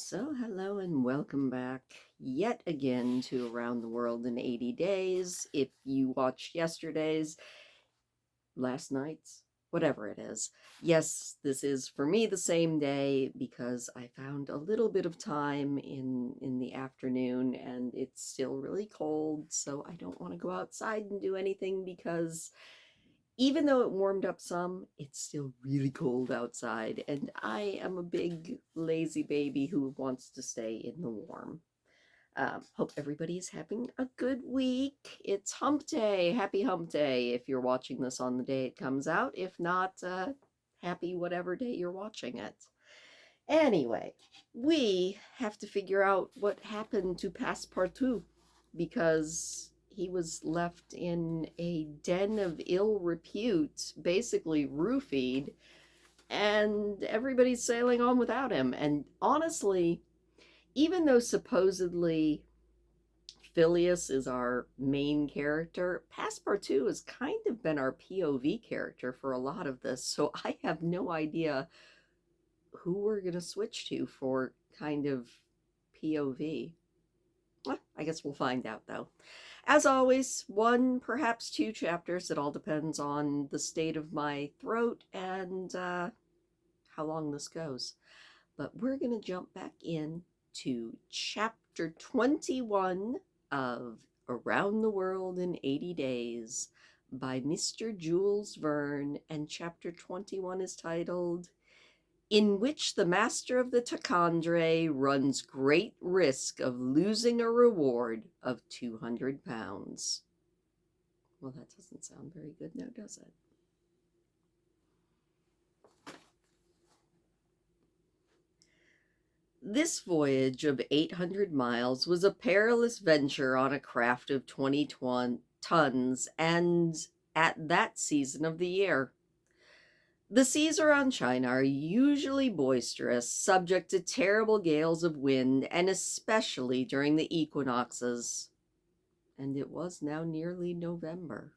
So, hello and welcome back yet again to Around the World in 80 Days. If you watched yesterday's, last night's, whatever it is. Yes, this is for me the same day because I found a little bit of time in the afternoon and it's still really cold, so I don't want to go outside and do anything because even though it warmed up some, it's still really cold outside, and I am a big lazy baby who wants to stay in the warm. Hope everybody is having a good week. It's hump day. Happy hump day if you're watching this on the day it comes out. If not, happy whatever day you're watching it. Anyway, we have to figure out what happened to Passepartout because he was left in a den of ill repute, basically roofied, and everybody's sailing on without him. And honestly, even though supposedly Phileas is our main character, Passepartout has kind of been our POV character for a lot of this, so I have no idea who we're going to switch to for kind of POV. Well, I guess we'll find out though. As always, one, perhaps two chapters. It all depends on the state of my throat and how long this goes. But we're going to jump back in to chapter 21 of Around the World in 80 Days by Mr. Jules Verne. And chapter 21 is titled In which the master of the Tacandre runs great risk of losing a reward of £200. Well, that doesn't sound very good now, does it? This voyage of 800 miles was a perilous venture on a craft of 20 tons, and at that season of the year. The seas around China are usually boisterous, subject to terrible gales of wind, and especially during the equinoxes. And it was now nearly November.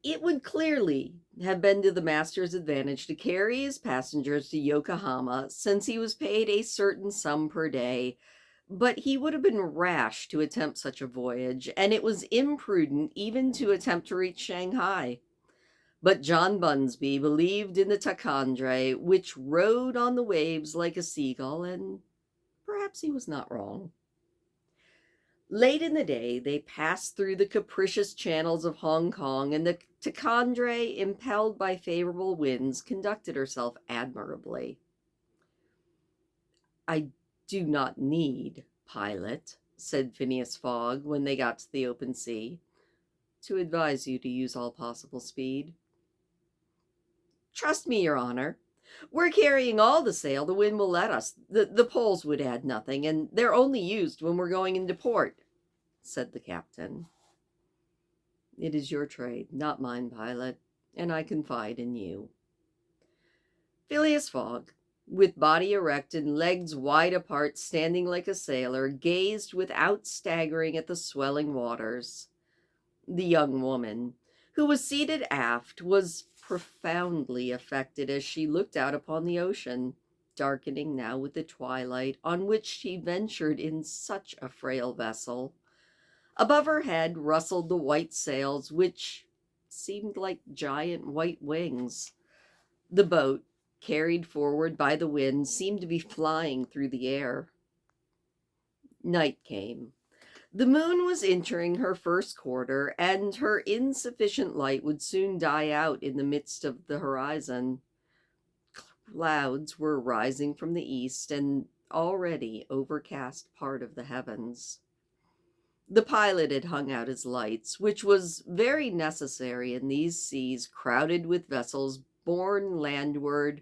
It would clearly have been to the master's advantage to carry his passengers to Yokohama, since he was paid a certain sum per day, but he would have been rash to attempt such a voyage, and it was imprudent even to attempt to reach Shanghai. But John Bunsby believed in the Tacandre, which rode on the waves like a seagull, and perhaps he was not wrong. Late in the day, they passed through the capricious channels of Hong Kong, and the Tacandre, impelled by favorable winds, conducted herself admirably. I do not need, pilot, said Phineas Fogg when they got to the open sea, to advise you to use all possible speed. Trust me, Your Honor. We're carrying all the sail the wind will let us. The poles would add nothing, and they're only used when we're going into port, said the captain. It is your trade, not mine, pilot, and I confide in you. Phileas Fogg, with body erect and legs wide apart, standing like a sailor, gazed without staggering at the swelling waters. The young woman, who was seated aft, was profoundly affected as she looked out upon the ocean, darkening now with the twilight, on which she ventured in such a frail vessel. Above her head rustled the white sails, which seemed like giant white wings. The boat, carried forward by the wind, seemed to be flying through the air. Night came. The moon was entering her first quarter, and her insufficient light would soon die out in the midst of the horizon. Clouds were rising from the east and already overcast part of the heavens. The pilot had hung out his lights, which was very necessary in these seas crowded with vessels borne landward,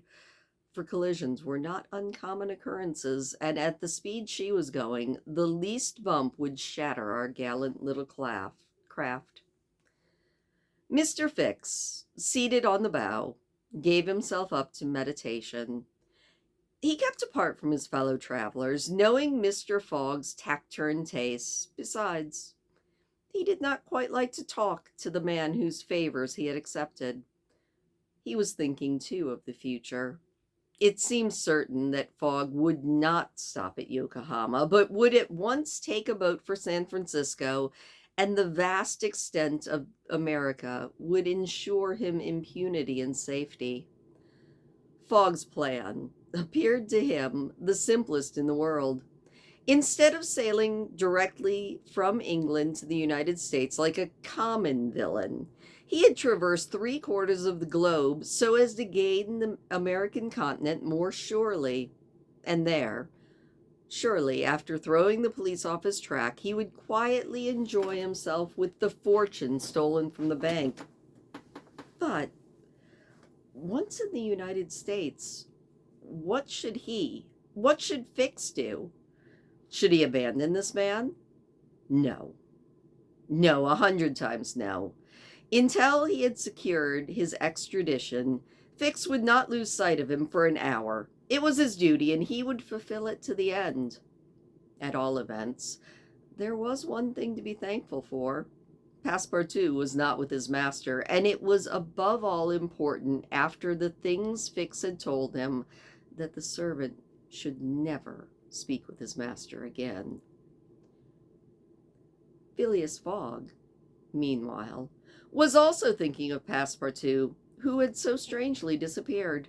for collisions were not uncommon occurrences, and at the speed she was going, the least bump would shatter our gallant little craft. Mr. Fix, seated on the bow, gave himself up to meditation. He kept apart from his fellow travelers, knowing Mr. Fogg's taciturn tastes. Besides, he did not quite like to talk to the man whose favors he had accepted. He was thinking, too, of the future. It seems certain that Fogg would not stop at Yokohama, but would at once take a boat for San Francisco, and the vast extent of America would ensure him impunity and safety. Fogg's plan appeared to him the simplest in the world. Instead of sailing directly from England to the United States like a common villain, he had traversed three-quarters of the globe so as to gain the American continent more surely. And there, surely, after throwing the police off his track, he would quietly enjoy himself with the fortune stolen from the bank. But once in the United States, what should Fix do? Should he abandon this man? No. No, 100 times no. Until he had secured his extradition, Fix would not lose sight of him for an hour. It was his duty, and he would fulfill it to the end. At all events, there was one thing to be thankful for. Passepartout was not with his master, and it was above all important, after the things Fix had told him, that the servant should never speak with his master again. Phileas Fogg, meanwhile, was also thinking of Passepartout, who had so strangely disappeared.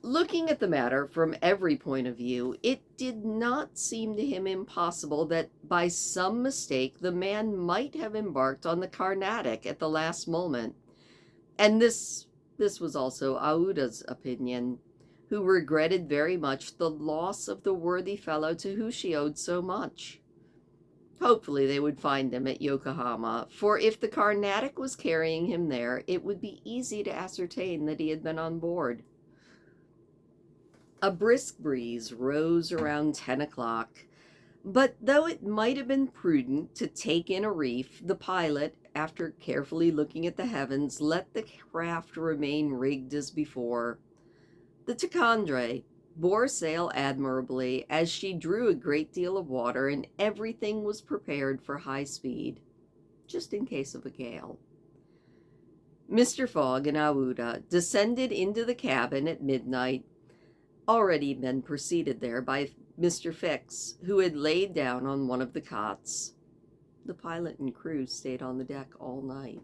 Looking at the matter from every point of view, it did not seem to him impossible that by some mistake the man might have embarked on the Carnatic at the last moment. And this was also Aouda's opinion, who regretted very much the loss of the worthy fellow to whom she owed so much. Hopefully they would find him at Yokohama, for if the Carnatic was carrying him there, it would be easy to ascertain that he had been on board. A brisk breeze rose around 10 o'clock, but though it might have been prudent to take in a reef, the pilot, after carefully looking at the heavens, let the craft remain rigged as before. The Ticonderoga bore sail admirably, as she drew a great deal of water, and everything was prepared for high speed, just in case of a gale. Mr. Fogg and Aouda descended into the cabin at midnight, already been preceded there by Mr. Fix, who had laid down on one of the cots. The pilot and crew stayed on the deck all night.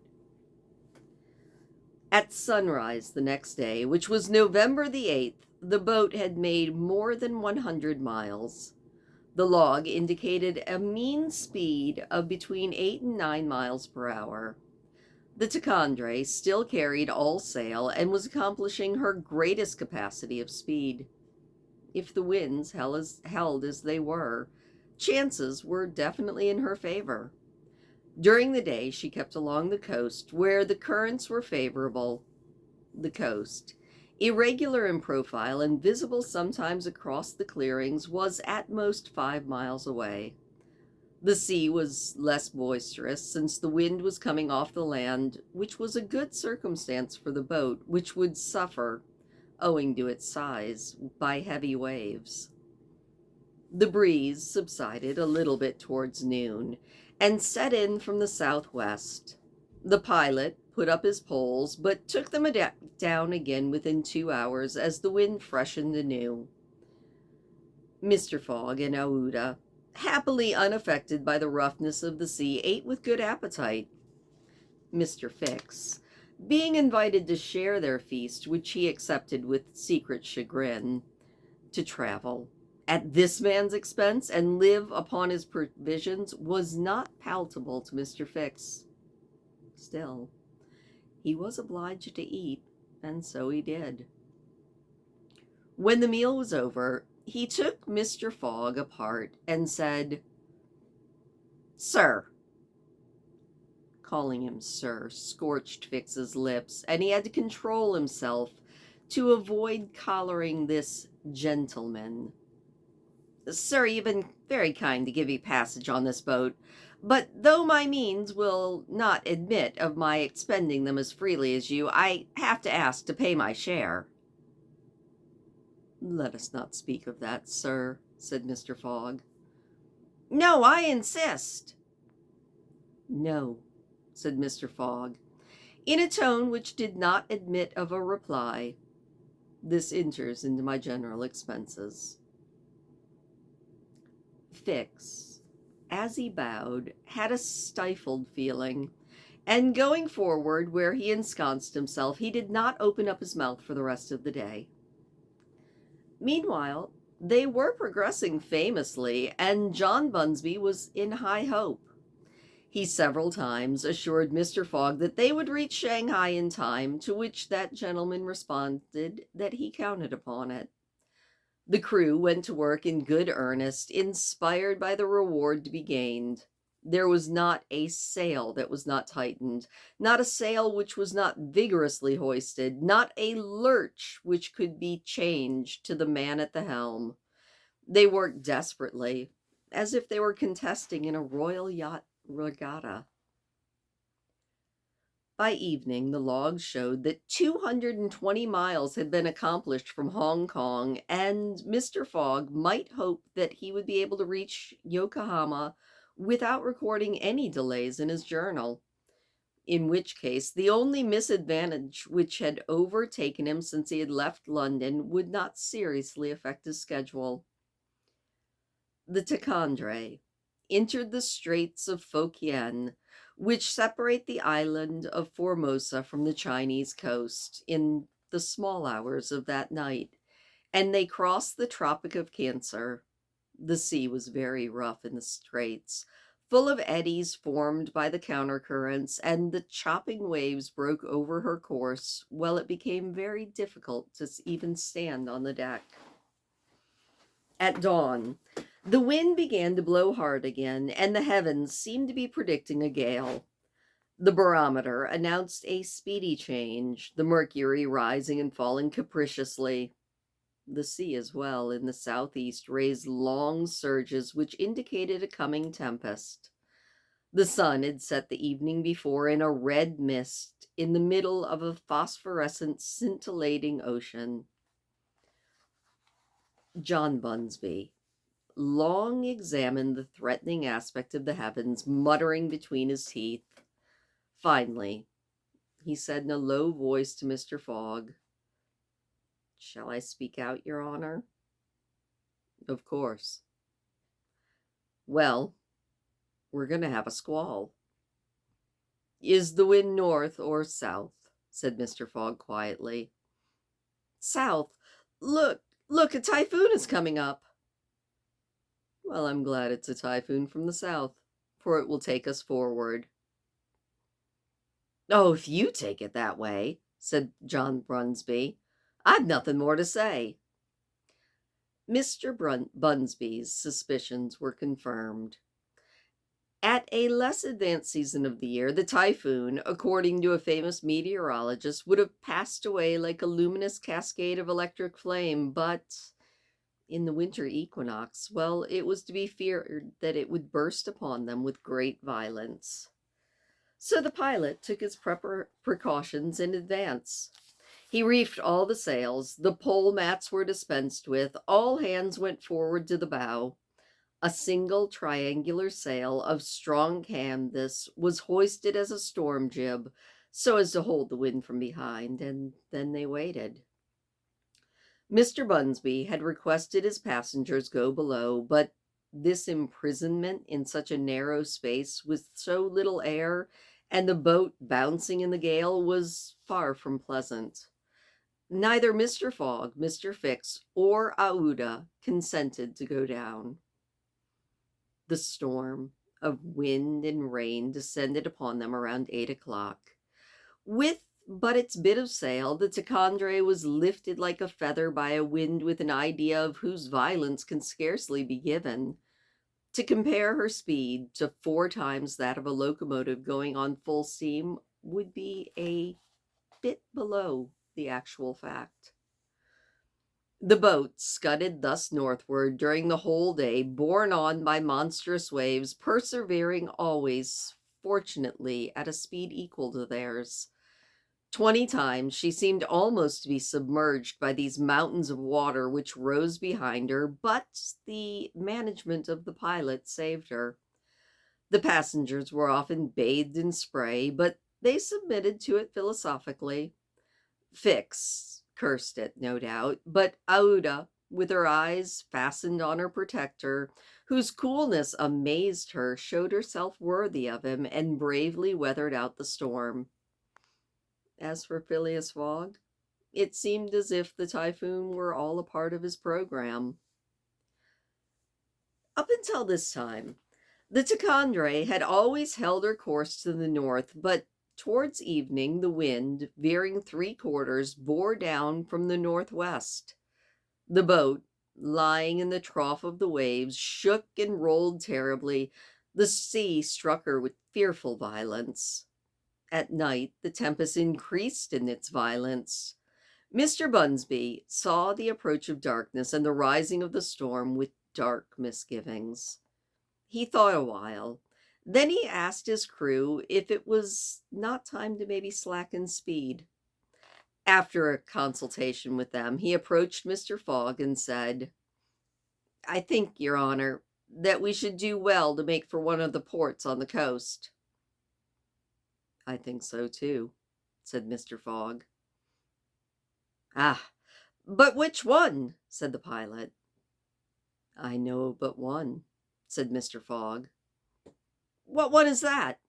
At sunrise the next day, which was November the 8th, the boat had made more than 100 miles. The log indicated a mean speed of between 8 and 9 miles per hour. The Ticonderoga still carried all sail and was accomplishing her greatest capacity of speed. If the winds held as they were, chances were definitely in her favor. During the day she kept along the coast, where the currents were favorable. The coast, irregular in profile and visible sometimes across the clearings, was at most 5 miles away. The sea was less boisterous, since the wind was coming off the land, which was a good circumstance for the boat, which would suffer, owing to its size, by heavy waves. The breeze subsided a little bit towards noon, and set in from the southwest. The pilot put up his poles, but took them down again within 2 hours, as the wind freshened anew. Mr. Fogg and Aouda, happily unaffected by the roughness of the sea, ate with good appetite. Mr. Fix, being invited to share their feast, which he accepted with secret chagrin, to travel at this man's expense and live upon his provisions, was not palatable to Mr. Fix. Still, he was obliged to eat, and so he did. When the meal was over, he took Mr. Fogg apart and said, "Sir," calling him sir scorched Fix's lips, and he had to control himself to avoid collaring this gentleman. "Sir, you've been very kind to give me passage on this boat, but though my means will not admit of my expending them as freely as you, I have to ask to pay my share." "Let us not speak of that, sir," said Mr. Fogg. "No, I insist." "No," said Mr. Fogg, in a tone which did not admit of a reply. This enters into my general expenses. Fix, as he bowed, had a stifled feeling, and going forward where he ensconced himself, he did not open up his mouth for the rest of the day. Meanwhile, they were progressing famously, and John Bunsby was in high hope. He several times assured Mr. Fogg that they would reach Shanghai in time, to which that gentleman responded that he counted upon it. The crew went to work in good earnest, inspired by the reward to be gained. There was not a sail that was not tightened, not a sail which was not vigorously hoisted, not a lurch which could be changed to the man at the helm. They worked desperately, as if they were contesting in a royal yacht regatta. By evening, the logs showed that 220 miles had been accomplished from Hong Kong, and Mr. Fogg might hope that he would be able to reach Yokohama without recording any delays in his journal, in which case the only misadvantage which had overtaken him since he had left London would not seriously affect his schedule. The Ticonderoga entered the Straits of Fokien, which separate the island of Formosa from the Chinese coast, in the small hours of that night, and they crossed the Tropic of Cancer. The sea was very rough in the straits, full of eddies formed by the countercurrents, and the chopping waves broke over her course, while it became very difficult to even stand on the deck. At dawn, the wind began to blow hard again, and the heavens seemed to be predicting a gale. The barometer announced a speedy change, the mercury rising and falling capriciously. The sea as well, in the southeast, raised long surges which indicated a coming tempest. The sun had set the evening before in a red mist in the middle of a phosphorescent, scintillating ocean. John Bunsby long examined the threatening aspect of the heavens, muttering between his teeth. Finally, he said in a low voice to Mr. Fogg, "Shall I speak out, Your Honor?" "Of course." "Well, we're going to have a squall." "Is the wind north or south?" said Mr. Fogg quietly. "South. Look, a typhoon is coming up." "Well, I'm glad it's a typhoon from the south, for it will take us forward." "Oh, if you take it that way," said John Bunsby, "I've nothing more to say." Mr. Bunsby's suspicions were confirmed. At a less advanced season of the year, the typhoon, according to a famous meteorologist, would have passed away like a luminous cascade of electric flame, but in the winter equinox, well, it was to be feared that it would burst upon them with great violence. So the pilot took his precautions in advance. He reefed all the sails, the pole mats were dispensed with, all hands went forward to the bow. A single triangular sail of strong canvas was hoisted as a storm jib, so as to hold the wind from behind, and then they waited. Mr. Bunsby had requested his passengers go below, but this imprisonment in such a narrow space with so little air and the boat bouncing in the gale was far from pleasant. Neither Mr. Fogg, Mr. Fix, or Aouda consented to go down. The storm of wind and rain descended upon them around 8 o'clock. With but its bit of sail, the Ticonderoga was lifted like a feather by a wind with an idea of whose violence can scarcely be given. To compare her speed to 4 times that of a locomotive going on full steam would be a bit below the actual fact. The boat scudded thus northward during the whole day, borne on by monstrous waves, persevering always, fortunately, at a speed equal to theirs. 20 times she seemed almost to be submerged by these mountains of water which rose behind her, but the management of the pilot saved her. The passengers were often bathed in spray, but they submitted to it philosophically. Fix cursed it, no doubt, but Aouda, with her eyes fastened on her protector, whose coolness amazed her, showed herself worthy of him and bravely weathered out the storm. As for Phileas Fogg, it seemed as if the typhoon were all a part of his program. Up until this time, the Tichondre had always held her course to the north, but towards evening the wind, veering 3/4, bore down from the northwest. The boat, lying in the trough of the waves, shook and rolled terribly. The sea struck her with fearful violence. At night the tempest increased in its violence. Mr. Bunsby saw the approach of darkness and the rising of the storm with dark misgivings. He thought a while. Then he asked his crew if it was not time to maybe slacken speed. After a consultation with them, he approached Mr. Fogg and said, "I think, Your Honor, that we should do well to make for one of the ports on the coast." "I think so too," said Mr. Fogg. "Ah, but which one?" said the pilot. "I know but one," said Mr. Fogg. "What one is that?"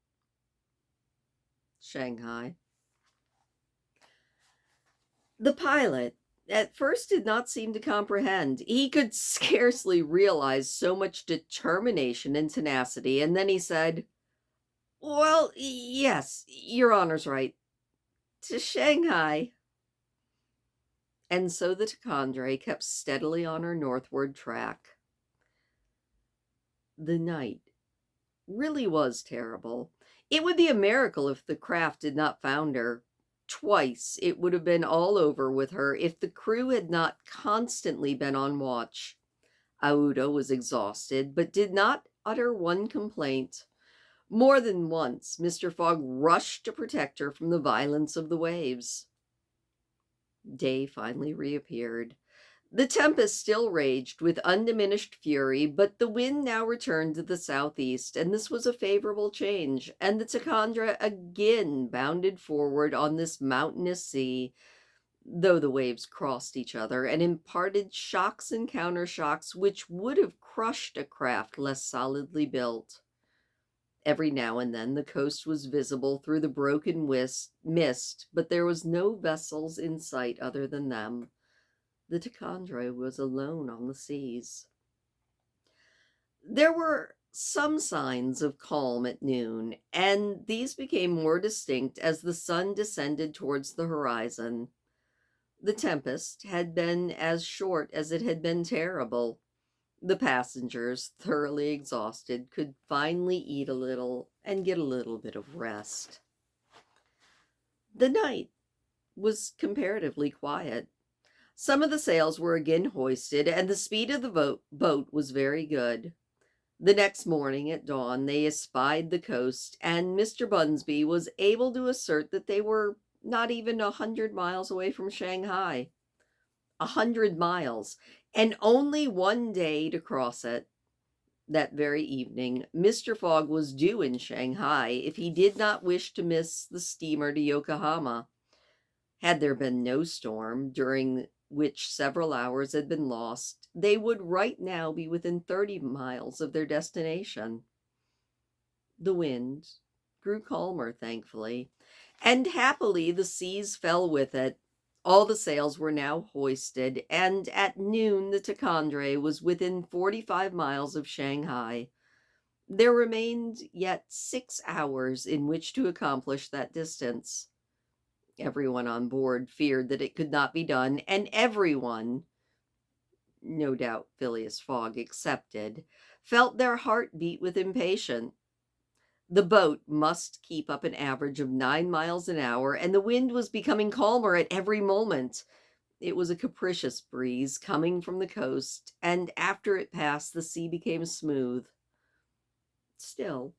"Shanghai." The pilot at first did not seem to comprehend. He could scarcely realize so much determination and tenacity, and then he said, "Well, yes, Your Honor's right. To Shanghai." And so the Tichondre kept steadily on her northward track. The night really was terrible. It would be a miracle if the craft did not founder. Twice it would have been all over with her if the crew had not constantly been on watch. Aouda was exhausted, but did not utter one complaint. More than once, Mr. Fogg rushed to protect her from the violence of the waves. Day finally reappeared. The tempest still raged with undiminished fury, but the wind now returned to the southeast, and this was a favorable change, and the Tichondra again bounded forward on this mountainous sea, though the waves crossed each other and imparted shocks and countershocks which would have crushed a craft less solidly built. Every now and then the coast was visible through the broken mist, but there was no vessels in sight other than them. The Tichondre was alone on the seas. There were some signs of calm at noon, and these became more distinct as the sun descended towards the horizon. The tempest had been as short as it had been terrible. The passengers, thoroughly exhausted, could finally eat a little and get a little bit of rest. The night was comparatively quiet. Some of the sails were again hoisted, and the speed of the boat was very good. The next morning at dawn they espied the coast, and Mr. Bunsby was able to assert that they were not even 100 miles away from Shanghai. 100 miles, and only one day to cross it. That very evening, Mr. Fogg was due in Shanghai if he did not wish to miss the steamer to Yokohama. Had there been no storm, during which several hours had been lost, they would right now be within 30 miles of their destination. The wind grew calmer, thankfully, and happily the seas fell with it. All the sails were now hoisted, and at noon the Tichondre was within 45 miles of Shanghai. There remained yet 6 hours in which to accomplish that distance. Everyone on board feared that it could not be done, and everyone, no doubt Phileas Fogg excepted, felt their heart beat with impatience. The boat must keep up an average of 9 miles an hour, and the wind was becoming calmer at every moment. It was a capricious breeze coming from the coast, and after it passed, the sea became smooth. Still,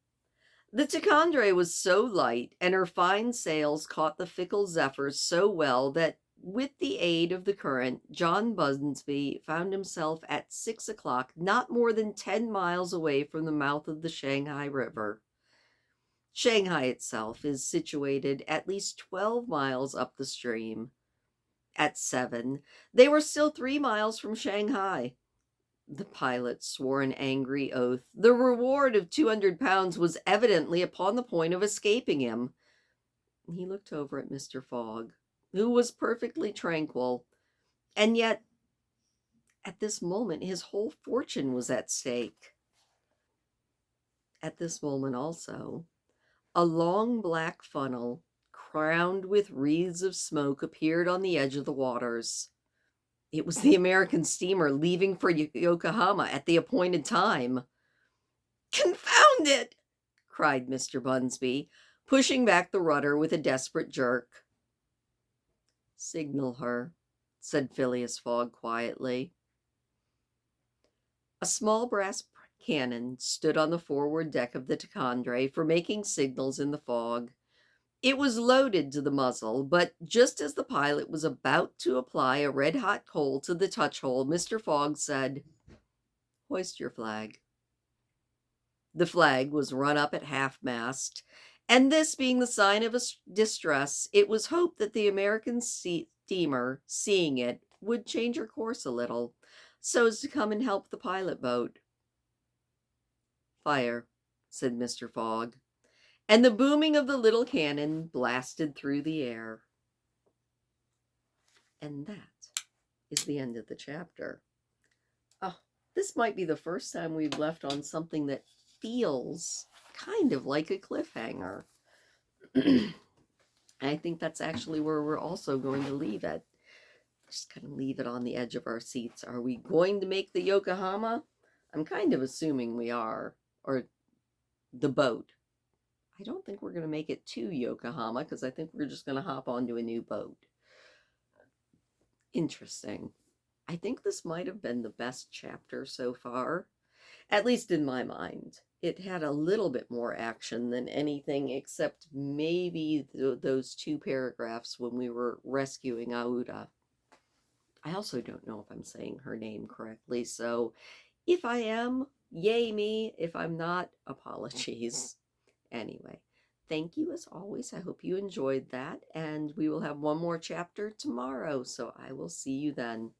the Tichondre was so light, and her fine sails caught the fickle zephyrs so well that, with the aid of the current, John Bunsby found himself at 6 o'clock not more than 10 miles away from the mouth of the Shanghai River. Shanghai itself is situated at least 12 miles up the stream. At 7, they were still 3 miles from Shanghai. The pilot swore an angry oath. The reward of 200 pounds was evidently upon the point of escaping him. He looked over at Mr. Fogg, who was perfectly tranquil, and yet at this moment his whole fortune was at stake. At this moment also, a long black funnel, crowned with wreaths of smoke, appeared on the edge of the waters. It was the American steamer leaving for Yokohama at the appointed time. "Confound it!" cried Mr. Bunsby, pushing back the rudder with a desperate jerk. "Signal her," said Phileas Fogg quietly. A small brass cannon stood on the forward deck of the Ticonderoga for making signals in the fog. It was loaded to the muzzle, but just as the pilot was about to apply a red-hot coal to the touch-hole, Mr. Fogg said, "Hoist your flag." The flag was run up at half-mast, and this being the sign of distress, it was hoped that the American steamer, seeing it, would change her course a little, so as to come and help the pilot boat. "Fire," said Mr. Fogg, and the booming of the little cannon blasted through the air. And that is the end of the chapter. Oh, this might be the first time we've left on something that feels kind of like a cliffhanger. I think that's actually where we're also going to leave it. Just kind of leave it on the edge of our seats. Are we going to make the Yokohama? I'm kind of assuming we are. Or the boat. I don't think we're going to make it to Yokohama because I think we're just going to hop onto a new boat. Interesting. I think this might have been the best chapter so far, at least in my mind. It had a little bit more action than anything except maybe those 2 paragraphs when we were rescuing Aouda. I also don't know if I'm saying her name correctly, so if I am, yay me. If I'm not, apologies. Anyway, thank you as always. I hope you enjoyed that, and we will have one more chapter tomorrow, so I will see you then.